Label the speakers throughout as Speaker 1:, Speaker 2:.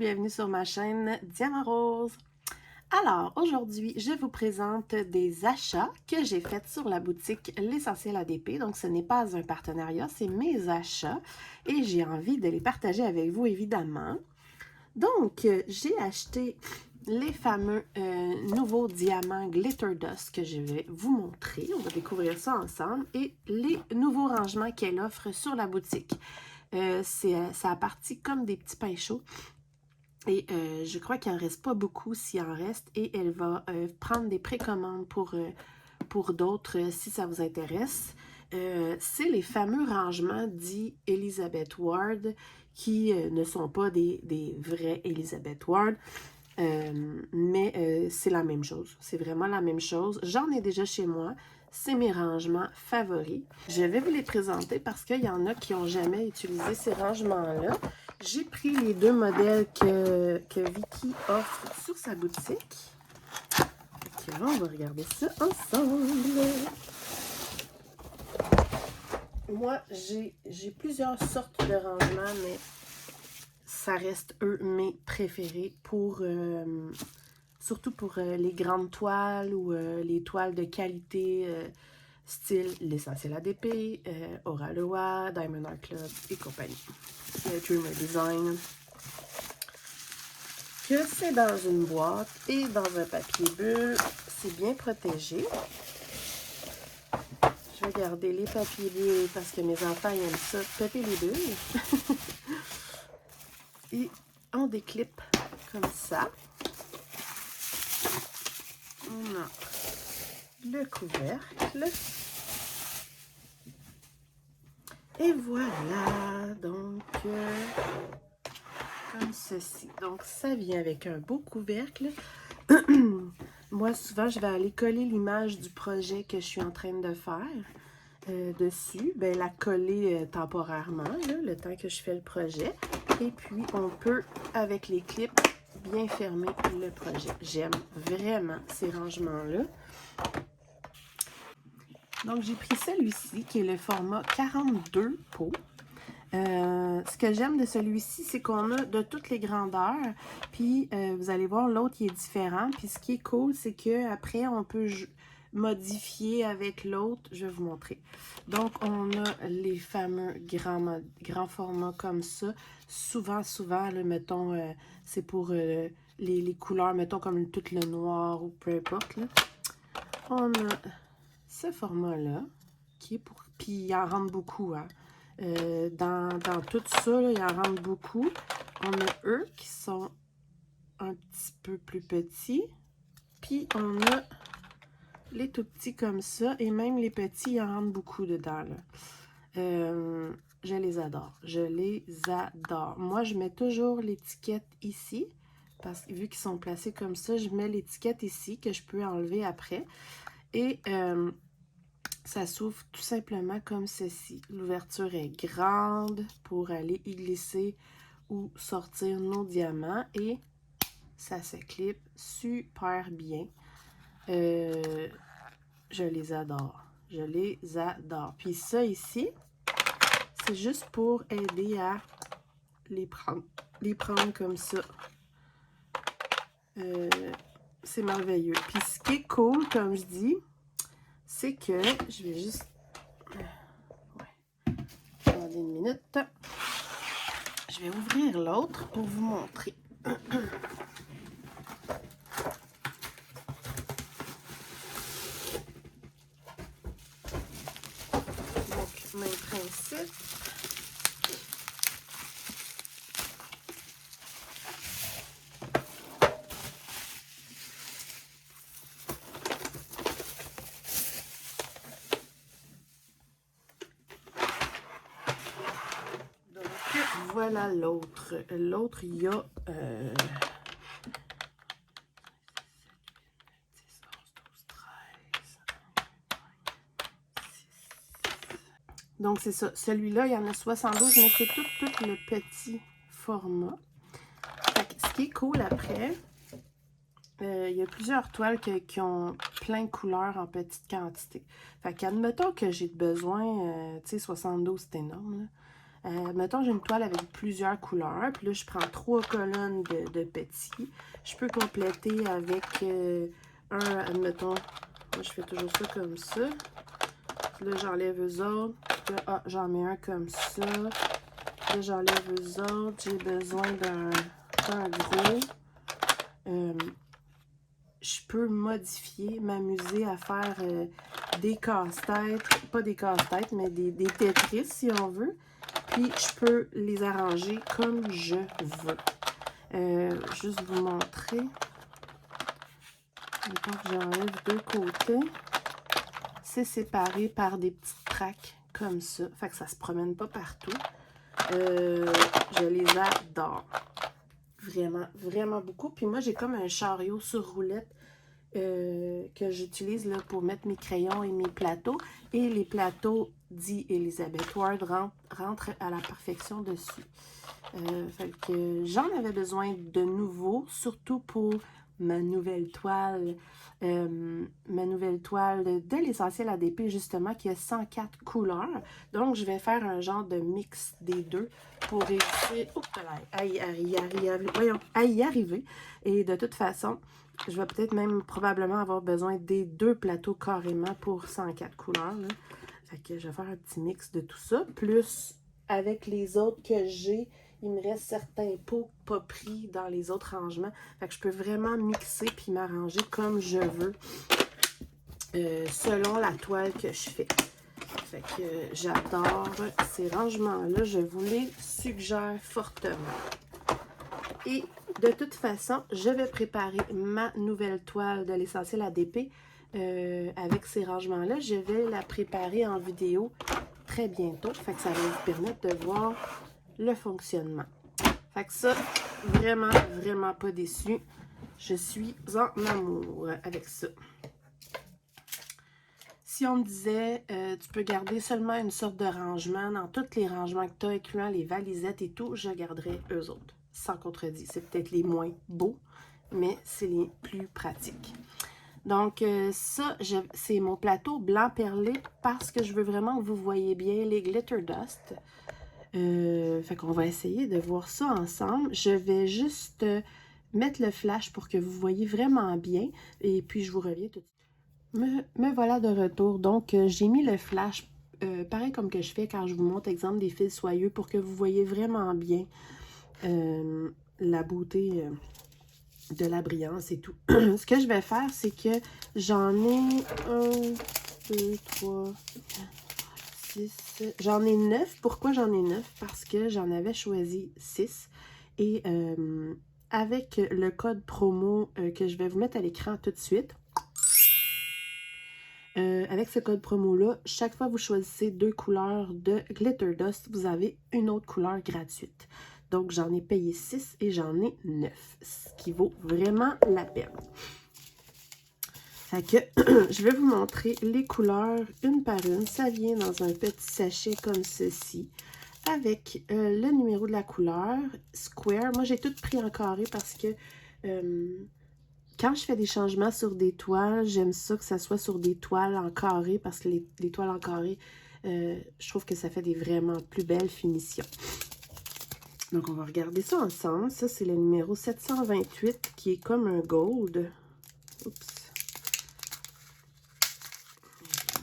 Speaker 1: bienvenue sur ma chaîne Diamant Rose. Alors, aujourd'hui, je vous présente des achats que j'ai faits sur la boutique L'Essentiel ADP. Donc, ce n'est pas un partenariat, c'est mes achats et j'ai envie de les partager avec vous, évidemment. Donc, j'ai acheté les fameux nouveaux diamants Glitter Dust que je vais vous montrer. On va découvrir ça ensemble et les nouveaux rangements qu'elle offre sur la boutique. Ça a parti comme des petits pains chauds. Et je crois qu'il n'en reste pas beaucoup s'il en reste. Et elle va prendre des précommandes pour d'autres si ça vous intéresse. C'est les fameux rangements dits Elizabeth Ward qui ne sont pas des vrais Elizabeth Ward. Mais c'est la même chose. C'est vraiment la même chose. J'en ai déjà chez moi. C'est mes rangements favoris. Je vais vous les présenter parce qu'il y en a qui n'ont jamais utilisé ces rangements-là. J'ai pris les deux modèles que Vicky offre sur sa boutique. Donc là, on va regarder ça ensemble. Moi, j'ai plusieurs sortes de rangements, mais ça reste, eux, mes préférés pour... surtout pour les grandes toiles ou les toiles de qualité style L'Essentiel ADP, Aura Lewa, Diamond Art Club et compagnie. Dreamer Design. Que c'est dans une boîte et dans un papier bulle. C'est bien protégé. Je vais garder les papiers bulles parce que mes enfants aiment ça, péter les bulles. Et on déclipe comme ça. On a le couvercle. Et voilà, donc, comme ceci. Donc, ça vient avec un beau couvercle. Moi, souvent, je vais aller coller l'image du projet que je suis en train de faire dessus. Ben, la coller temporairement, là, le temps que je fais le projet. Et puis, on peut, avec les clips, bien fermer le projet. J'aime vraiment ces rangements-là. Donc, j'ai pris celui-ci, qui est le format 42 pots. Ce que j'aime de celui-ci, c'est qu'on a de toutes les grandeurs. Puis, vous allez voir, l'autre, il est différent. Puis, ce qui est cool, c'est qu'après, on peut modifier avec l'autre. Je vais vous montrer. Donc, on a les fameux grands formats comme ça. Souvent, là, mettons, c'est pour les couleurs, mettons, comme tout le noir ou peu importe. Là. On a ce format-là, qui est pour... Puis, il en rentre beaucoup, hein. Dans tout ça, là, il en rentre beaucoup. On a eux qui sont un petit peu plus petits. Puis, on a les tout petits comme ça. Et même les petits, il en rentre beaucoup dedans, là. Je les adore. Je les adore. Moi, je mets toujours l'étiquette ici. Parce que vu qu'ils sont placés comme ça, je mets l'étiquette ici que je peux enlever après. Et ça s'ouvre tout simplement comme ceci. L'ouverture est grande pour aller y glisser ou sortir nos diamants. Et ça se clip super bien. Je les adore. Je les adore. Puis ça ici, c'est juste pour aider à les prendre comme ça. C'est merveilleux. Puis ce qui est cool, comme je dis, c'est que je vais juste... Ouais. Attendez une minute. Je vais ouvrir l'autre pour vous montrer. Donc, même principe. Voilà l'autre. L'autre, il y a... Donc, c'est ça. Celui-là, il y en a 72, mais c'est tout le petit format. Fait que, ce qui est cool après, il y a plusieurs toiles qui ont plein de couleurs en petite quantité. Fait qu'admettons que j'ai besoin, tu sais, 72, c'est énorme, là. Mettons, j'ai une toile avec plusieurs couleurs. Puis là, je prends 3 colonnes de petits. Je peux compléter avec admettons, moi, je fais toujours ça comme ça. Là, j'enlève eux autres. Là, j'en mets un comme ça. Là, j'enlève eux autres. J'ai besoin d'un gros. Je peux modifier, m'amuser à faire des casse-têtes. Pas des casse-têtes, mais des Tetris, si on veut. Puis, je peux les arranger comme je veux. Juste vous montrer. Maintenant que j'enlève deux côtés. C'est séparé par des petites traques comme ça. Fait que ça se promène pas partout. Je les adore. Vraiment, vraiment beaucoup. Puis moi, j'ai comme un chariot sur roulette que j'utilise là pour mettre mes crayons et mes plateaux. Et les plateaux dits Elizabeth Ward rentrent à la perfection dessus. Fait que j'en avais besoin de nouveau, surtout pour ma nouvelle toile. De l'essentiel ADP, justement, qui a 104 couleurs. Donc, je vais faire un genre de mix des deux pour réussir à y arriver. Et de toute façon, je vais peut-être même probablement avoir besoin des deux plateaux carrément pour 104 couleurs. Là. Fait que je vais faire un petit mix de tout ça. Plus, avec les autres que j'ai, il me reste certains pots pas pris dans les autres rangements. Fait que je peux vraiment mixer puis m'arranger comme je veux selon la toile que je fais. Fait que j'adore ces rangements-là. Je vous les suggère fortement. Et de toute façon, je vais préparer ma nouvelle toile de l'essentiel ADP avec ces rangements-là. Je vais la préparer en vidéo très bientôt. Fait que ça va vous permettre de voir le fonctionnement. Fait que ça, vraiment, vraiment pas déçue. Je suis en amour avec ça. Si on me disait, tu peux garder seulement une sorte de rangement dans tous les rangements que tu as, incluant les valisettes et tout, je garderais eux autres, sans contredit. C'est peut-être les moins beaux, mais c'est les plus pratiques. Donc, ça, c'est mon plateau blanc perlé parce que je veux vraiment que vous voyez bien les glitter dust. Fait qu'on va essayer de voir ça ensemble. Je vais juste mettre le flash pour que vous voyez vraiment bien. Et puis, je vous reviens tout de suite. Me voilà de retour. Donc, j'ai mis le flash, pareil comme que je fais quand je vous montre, exemple, des fils soyeux pour que vous voyez vraiment bien la beauté de la brillance et tout. Ce que je vais faire, c'est que j'en ai 1, 2, 3, 6, j'en ai 9. Pourquoi j'en ai 9? Parce que j'en avais choisi 6. Et avec le code promo que je vais vous mettre à l'écran tout de suite, avec ce code promo-là, chaque fois que vous choisissez 2 couleurs de Glitter Dust, vous avez une autre couleur gratuite. Donc, j'en ai payé 6 et j'en ai 9, ce qui vaut vraiment la peine. Fait que je vais vous montrer les couleurs une par une. Ça vient dans un petit sachet comme ceci, avec le numéro de la couleur, square. Moi, j'ai tout pris en carré parce que quand je fais des changements sur des toiles, j'aime ça que ça soit sur des toiles en carré parce que les toiles en carré, je trouve que ça fait des vraiment plus belles finitions. Donc, on va regarder ça ensemble. Ça, c'est le numéro 728 qui est comme un gold. Oups.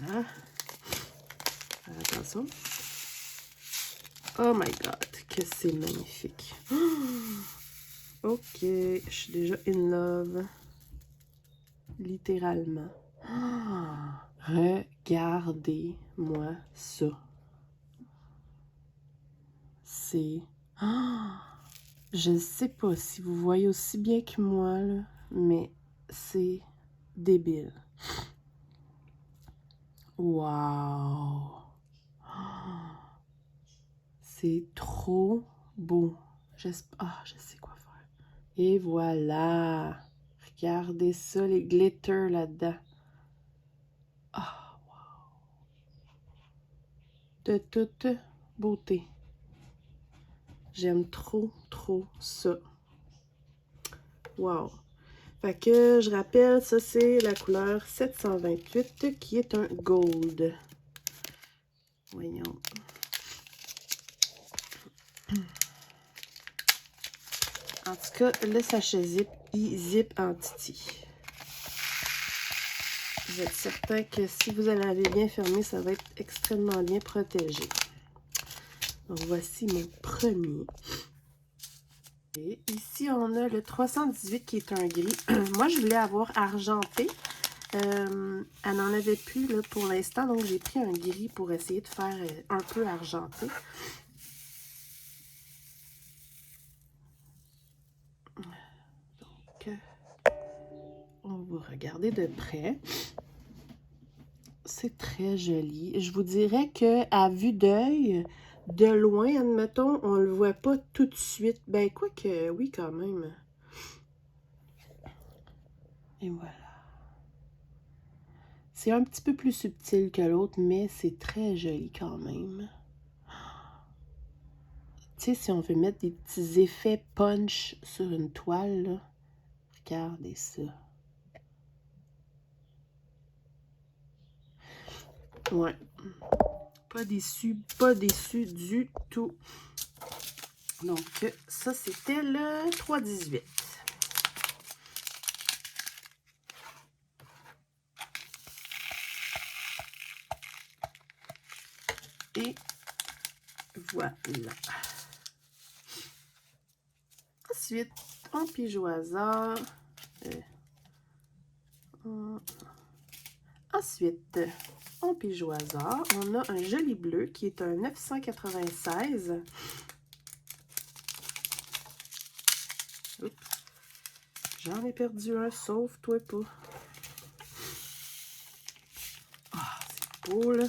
Speaker 1: Voilà. Attention. Oh my God, que c'est magnifique. Ok, je suis déjà in love. Littéralement. Regardez-moi ça. C'est... je ne sais pas si vous voyez aussi bien que moi, là, mais c'est débile. Wow! C'est trop beau. Je sais quoi faire. Et voilà! Regardez ça, les glitters là-dedans. Ah, wow! De toute beauté. J'aime trop, trop ça. Wow! Fait que, je rappelle, ça c'est la couleur 728 qui est un gold. Voyons. En tout cas, le sachet zip, il zip en titi. Vous êtes certain que si vous l'avez bien fermé, ça va être extrêmement bien protégé. Donc, voici mon premier. Et ici, on a le 318 qui est un gris. Moi, je voulais avoir argenté. Elle n'en avait plus là, pour l'instant, donc j'ai pris un gris pour essayer de faire un peu argenté. Donc, on va regarder de près. C'est très joli. Je vous dirais qu'à vue d'œil, de loin, admettons, on ne le voit pas tout de suite. Ben, quoique, oui, quand même. Et voilà. C'est un petit peu plus subtil que l'autre, mais c'est très joli quand même. Tu sais, si on veut mettre des petits effets punch sur une toile, là, regardez ça. Ouais. Pas déçu du tout. Donc, ça, c'était le 318. Et voilà. Ensuite, en pige au hasard. Ensuite, en pige au hasard, on a un joli bleu qui est un 996. J'en ai perdu un, sauf toi pas. Ah, c'est beau, là.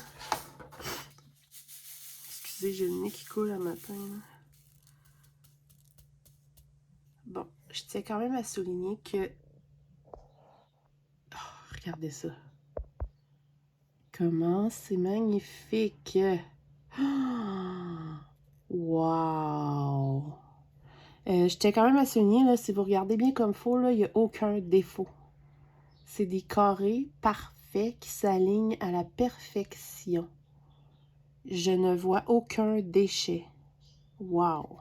Speaker 1: Excusez, j'ai le nez qui coule à matin, là. Bon, je tiens quand même à souligner que... Oh, regardez ça. Comment c'est magnifique! Wow! Je tiens quand même à souligner, là, si vous regardez bien comme il faut, là, il n'y a aucun défaut. C'est des carrés parfaits qui s'alignent à la perfection. Je ne vois aucun déchet. Wow!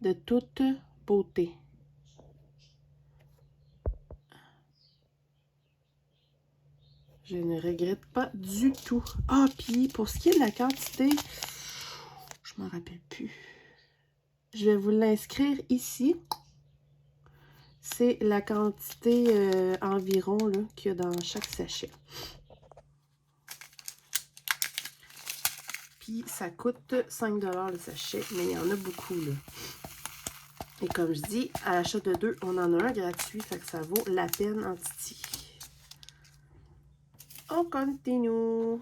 Speaker 1: De toute beauté. Je ne regrette pas du tout. Ah, puis pour ce qui est de la quantité, je m'en rappelle plus. Je vais vous l'inscrire ici. C'est la quantité environ qu'il y a dans chaque sachet. Puis ça coûte 5 $ le sachet, mais il y en a beaucoup, là. Et comme je dis, à l'achat de 2, on en a un gratuit, fait que ça vaut la peine en titi. On continue.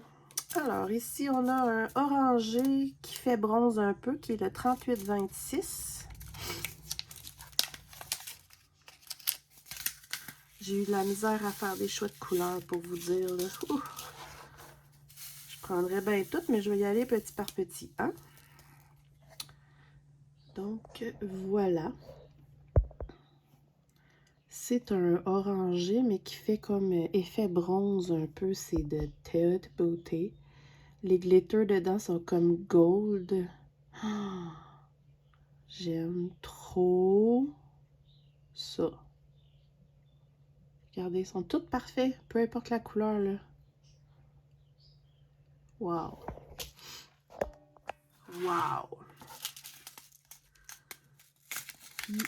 Speaker 1: Alors, ici, on a un orangé qui fait bronze un peu, qui est le 3826. J'ai eu de la misère à faire des choix de couleurs, pour vous dire, là. Ouh. Je prendrais bien toutes, mais je vais y aller petit par petit, hein? Donc, voilà. C'est un orangé, mais qui fait comme effet bronze un peu. C'est de toute beauté. Les glitters dedans sont comme gold. Oh, j'aime trop ça. Regardez, ils sont tous parfaits, peu importe la couleur, là. Wow! Wow! Puis,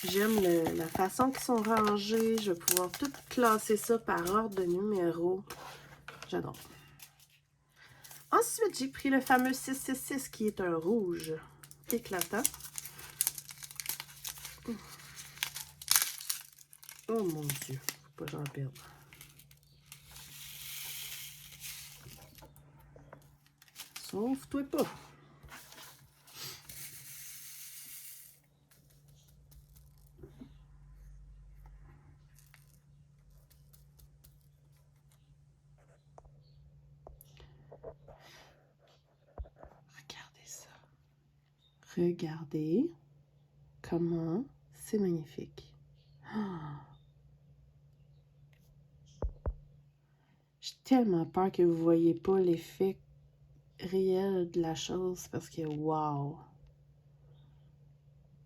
Speaker 1: j'aime la façon qu'ils sont rangés. Je vais pouvoir tout classer ça par ordre de numéro. J'adore. Ensuite, j'ai pris le fameux 666 qui est un rouge éclatant. Oh mon Dieu, faut pas que j'en perde. Sauve-toi pas. Regardez ça. Regardez comment c'est magnifique. Oh. J'ai tellement peur que vous ne voyez pas l'effet réel de la chose parce que, wow!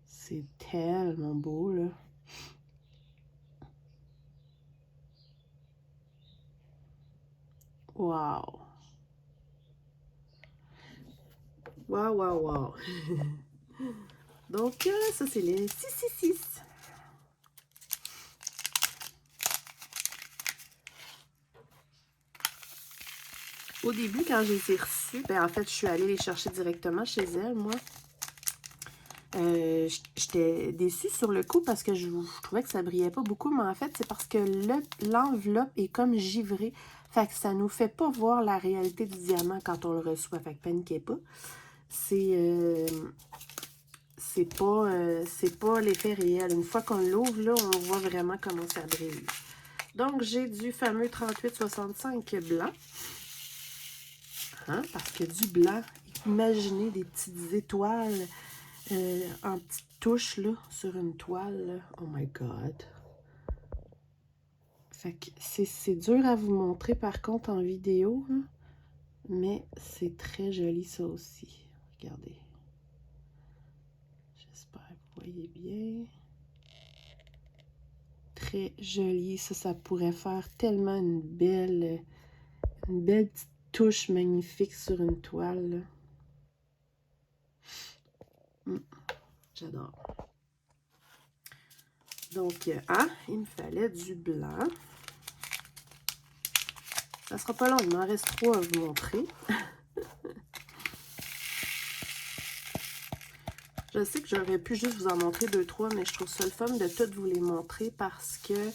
Speaker 1: C'est tellement beau, là. Wow! Wow, wow, wow! Donc, ça, c'est les 666. Au début, quand j'ai été reçue, ben en fait, je suis allée les chercher directement chez elle, moi. J'étais déçue sur le coup parce que je trouvais que ça brillait pas beaucoup, mais en fait, c'est parce que l'enveloppe est comme givrée. Fait que ça nous fait pas voir la réalité du diamant quand on le reçoit. Fait que paniquez pas. C'est pas l'effet réel. Une fois qu'on l'ouvre, là, on voit vraiment comment ça brille. Donc, j'ai du fameux 3865 blanc. Hein, parce que du blanc, imaginez des petites étoiles en petites touches là, sur une toile. Là. Oh my God! Fait que c'est dur à vous montrer par contre en vidéo, hein, mais c'est très joli ça aussi. Regardez. J'espère que vous voyez bien. Très joli. Ça pourrait faire tellement une belle petite touche magnifique sur une toile. J'adore. Donc, il me fallait du blanc. Ça sera pas long, il m'en reste 3 à vous montrer. Je sais que j'aurais pu juste vous en montrer 2-3, mais je trouve ça le fun de toutes vous les montrer parce que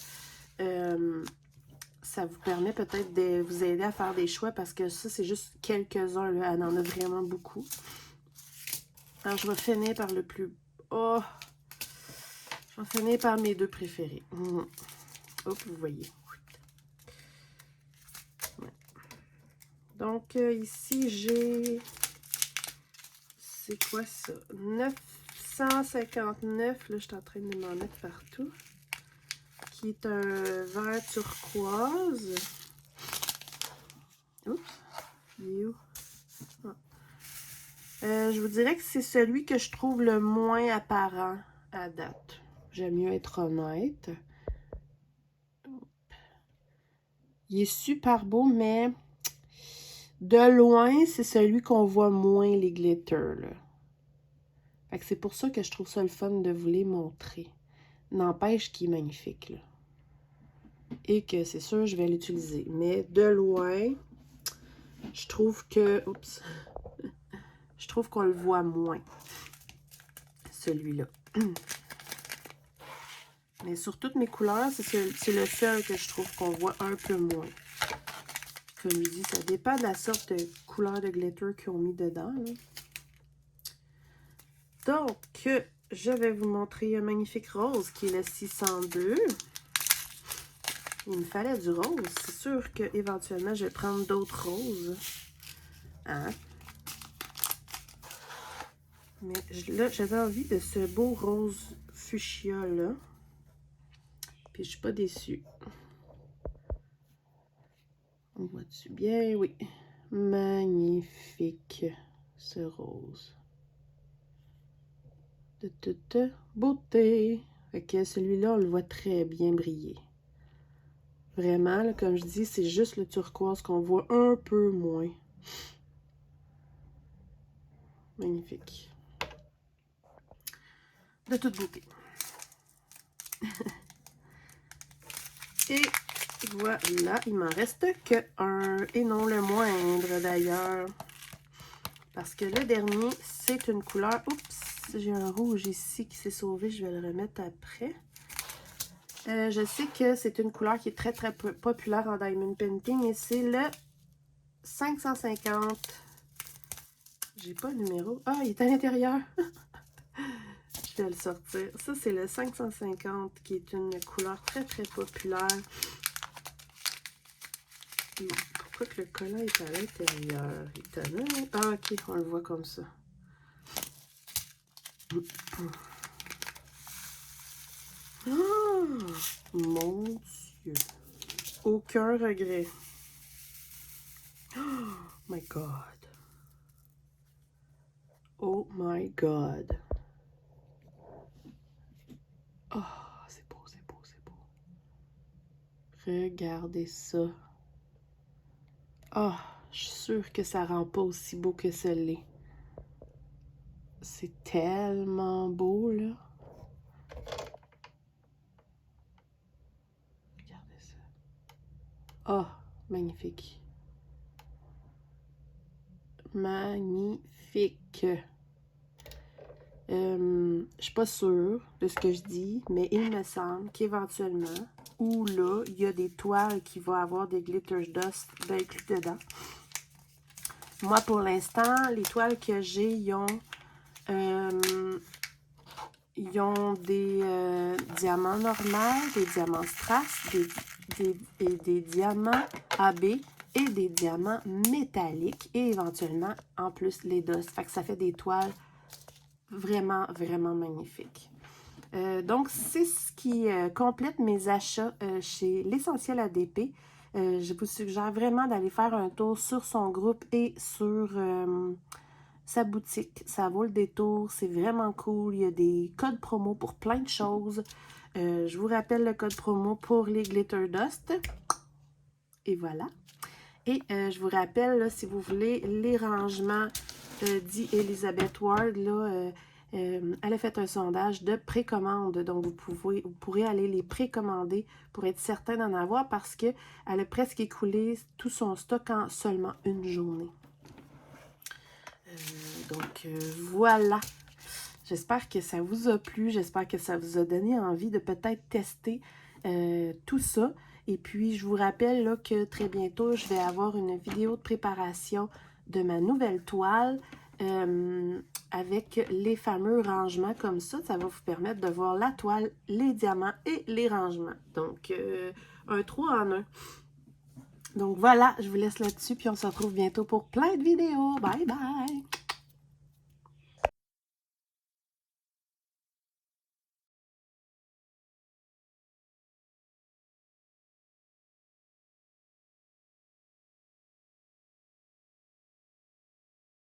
Speaker 1: ça vous permet peut-être de vous aider à faire des choix parce que ça, c'est juste quelques-uns. Elle en a vraiment beaucoup. Alors, je vais finir par le plus... Oh! Je vais finir par mes 2 préférés. Hop, vous voyez. Ouais. Donc, ici, j'ai... C'est quoi ça? 959. Là, je suis en train de m'en mettre partout. Qui est un vert turquoise. Oups. Il est où? Ah. Je vous dirais que c'est celui que je trouve le moins apparent à date. J'aime mieux être honnête. Il est super beau, mais de loin, c'est celui qu'on voit moins les glitters. Là. Fait que c'est pour ça que je trouve ça le fun de vous les montrer. N'empêche qu'il est magnifique. Là. Et que c'est sûr, je vais l'utiliser. Mais de loin, je trouve que... Oups! Je trouve qu'on le voit moins. Celui-là. Mais sur toutes mes couleurs, c'est le seul que je trouve qu'on voit un peu moins. Comme je dis, ça dépend de la sorte de couleur de glitter qu'ils ont mis dedans. Là. Donc, je vais vous montrer un magnifique rose qui est le 602. Il me fallait du rose. C'est sûr qu'éventuellement, je vais prendre d'autres roses. Hein? Mais là, j'avais envie de ce beau rose fuchsia-là. Puis, je suis pas déçue. On voit-tu bien? Oui. Magnifique, ce rose. De beauté. Fait que celui-là, on le voit très bien briller. Vraiment, là, comme je dis, c'est juste le turquoise qu'on voit un peu moins. Magnifique. De toute beauté. Et voilà, il m'en reste que un. Et non le moindre d'ailleurs. Parce que le dernier, c'est une couleur... Oups, j'ai un rouge ici qui s'est sauvé. Je vais le remettre après. Je sais que c'est une couleur qui est très, très populaire en diamond painting. Et c'est le 550. J'ai pas le numéro. Ah, il est à l'intérieur. Je vais le sortir. Ça, c'est le 550 qui est une couleur très, très populaire. Pourquoi que le collant est à l'intérieur? Étonnant. Ah, ok, on le voit comme ça. Oh, mon Dieu. Aucun regret. Oh my God. Oh my God. Oh, c'est beau, c'est beau, c'est beau. Regardez ça. Oh, je suis sûre que ça rend pas aussi beau que celui-là. C'est tellement beau, là. Regardez ça. Oh, magnifique. Magnifique. Je suis pas sûre de ce que je dis, mais il me semble qu'éventuellement, ou là, il y a des toiles qui vont avoir des glitter dust inclus dedans. Moi, pour l'instant, les toiles que j'ai, ils ont des diamants normaux, des diamants strass, des diamants AB et des diamants métalliques et éventuellement, en plus, les dust. Fait que ça fait des toiles vraiment, vraiment magnifiques. Donc, c'est ce qui complète mes achats chez l'Essentiel ADP. Je vous suggère vraiment d'aller faire un tour sur son groupe et sur sa boutique. Ça vaut le détour, c'est vraiment cool. Il y a des codes promo pour plein de choses. Je vous rappelle le code promo pour les Glitter Dust. Et voilà. Et je vous rappelle, là, si vous voulez, les rangements dit Elizabeth Ward, là, elle a fait un sondage de précommande. Donc, vous pourrez aller les précommander pour être certain d'en avoir parce qu'elle a presque écoulé tout son stock en seulement une journée. Voilà. J'espère que ça vous a plu. J'espère que ça vous a donné envie de peut-être tester tout ça. Et puis, je vous rappelle là, que très bientôt, je vais avoir une vidéo de préparation de ma nouvelle toile avec les fameux rangements comme ça. Ça va vous permettre de voir la toile, les diamants et les rangements. Donc, un 3 en 1. Donc, voilà, je vous laisse là-dessus. Puis, on se retrouve bientôt pour plein de vidéos. Bye, bye!